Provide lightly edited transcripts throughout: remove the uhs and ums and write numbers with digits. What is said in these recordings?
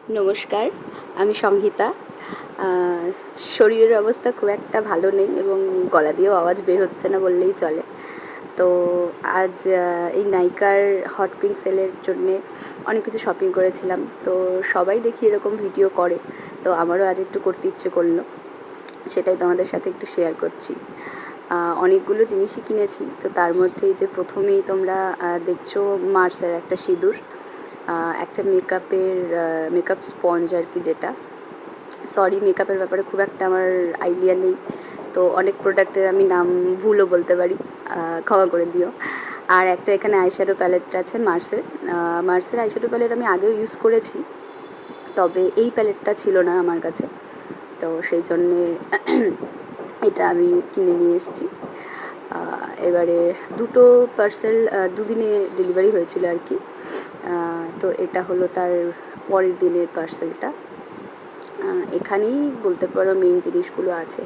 নমস্কার, আমি সংহিতা। শরীরের অবস্থা খুব একটা ভালো নেই এবং গলা দিয়েও আওয়াজ বের হচ্ছে না বললেই চলে। তো আজ এই নাইকার হট পিঙ্ক সেলের জন্যে অনেক কিছু শপিং করেছিলাম। তো সবাই দেখি এরকম ভিডিও করে, তো আমারও আজ একটু করতে ইচ্ছে করলো, সেটাই তোমাদের সাথে একটু শেয়ার করছি। অনেকগুলো জিনিসই কিনেছি, তো তার মধ্যে এই যে প্রথমেই তোমরা দেখছো মার্সের একটা সিঁদুর, একটা মেকআপ স্পঞ্জ আর কি, যেটা সরি মেকআপের ব্যাপারে খুব একটা আমার আইডিয়া নেই, তো অনেক প্রোডাক্টের আমি নাম ভুলও বলতে পারি, ক্ষমা করে দিও। আর একটা এখানে আইশ্যাডো প্যালেট আছে মার্সের আইশ্যাডো প্যালেট আমি আগেও ইউজ করেছি, তবে এই প্যালেটটা ছিল না আমার কাছে, তো সেই জন্যে এটা আমি কিনে নিয়ে এসেছি। এবারে দুটো পার্সেল দুদিনে ডেলিভারি হয়েছিল আর কি। তো এটা হলো তার পরের দিনের পার্সেলটা। এখানেই বলতে পারো মেইন জিনিসগুলো আছে।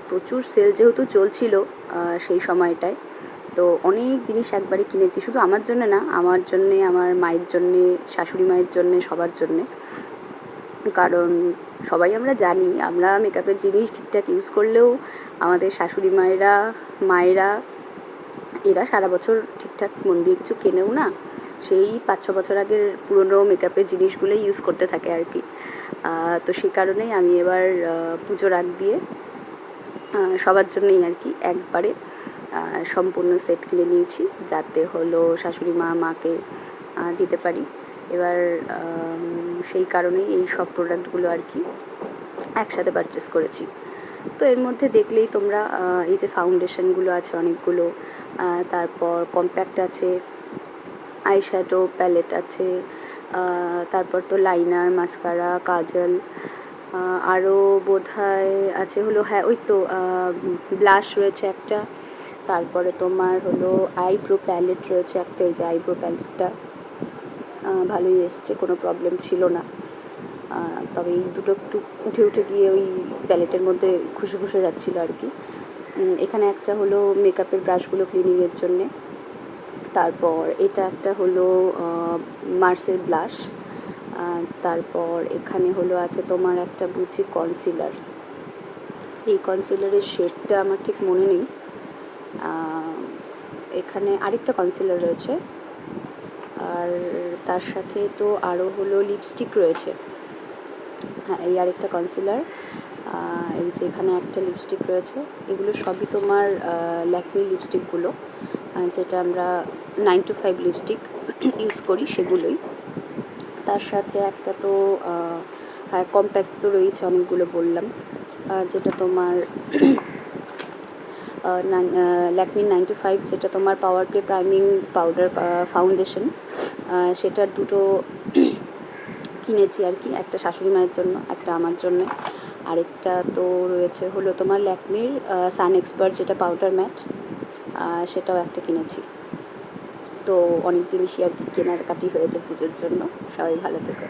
প্রচুর সেল যেহেতু চলছিল সেই সময়টায়, তো অনেক জিনিস একবারে কিনেছি, শুধু আমার জন্যে না, আমার জন্যে, আমার মায়ের জন্যে, শাশুড়ি মায়ের জন্যে, সবার জন্যে। কারণ সবাই আমরা জানি, আমরা মেকআপের জিনিস ঠিকঠাক ইউজ করলেও আমাদের শাশুড়ি মায়েরা এরা সারা বছর ঠিকঠাক মন দিয়ে কিছু কেনেও না, সেই 5-6 বছর আগের পুরনো মেকআপের জিনিসগুলোই ইউজ করতে থাকে আর কি। তো সেই কারণেই আমি এবার পুজোর আগ দিয়ে সবার জন্যই আর কি একবারে সম্পূর্ণ সেট কিনে নিয়েছি, যাতে হলো শাশুড়ি মাকে দিতে পারি। এবার সেই কারণেই এই সব প্রোডাক্টগুলো আর কি একসাথে পারচেস করেছি। তো এর মধ্যে দেখলেই তোমরা এই যে ফাউন্ডেশনগুলো আছে অনেকগুলো, তারপর কম্প্যাক্ট আছে, আইশ্যাডো প্যালেট আছে, তারপর তো লাইনার, মাস্কারা, কাজল, আরও বোধহয় আছে হলো, হ্যাঁ ওই তো ব্লাশ রয়েছে একটা, তারপরে তোমার হলো আইব্রো প্যালেট রয়েছে একটা, এই যে আইব্রো প্যালেটটা ভালোই এসছে, কোনো প্রবলেম ছিল না। তবে এই দুটো একটু উঠে উঠে গিয়ে ওই প্যালেটের মধ্যে ঘুষে যাচ্ছিলো আর কি। এখানে একটা হলো মেকআপের ব্রাশগুলো ক্লিনিংয়ের জন্যে, তারপর এটা একটা হলো মার্সের ব্লাশ, তারপর এখানে হলো আছে তোমার একটা বুঝি কনসিলার। এই কনসিলারের শেডটা আমার ঠিক মনে নেই। এখানে আরেকটা কনসিলার রয়েছে, আর তার সাথে তো আরও হলো লিপস্টিক রয়েছে। হ্যাঁ, এই আরেকটা কনসিলার, এই যে এখানে একটা লিপস্টিক রয়েছে। এগুলো সবই তোমার ল্যাকমি লিপস্টিকগুলো, যেটা আমরা 9 to 5 লিপস্টিক ইউজ করি সেগুলোই। তার সাথে একটা তো হ্যাঁ কম্প্যাক্ট তো রয়েছে অনেকগুলো বললাম, যেটা তোমার ল্যাকমি 9 to 5, যেটা তোমার power play priming powder foundation, সেটার দুটো কিনেছি আর কি, একটা শাশুড়ি মায়ের জন্য, একটা আমার জন্য। আরেকটা তো রয়েছে হলো তোমার ল্যাকমির সান এক্সপার্ট, যেটা পাউডার ম্যাট, সেটাও একটা কিনেছি। তো অনেক জিনিসই আর কি কেনাকাটি হয়েছে পুজোর জন্য। সবাই ভালো থেকো।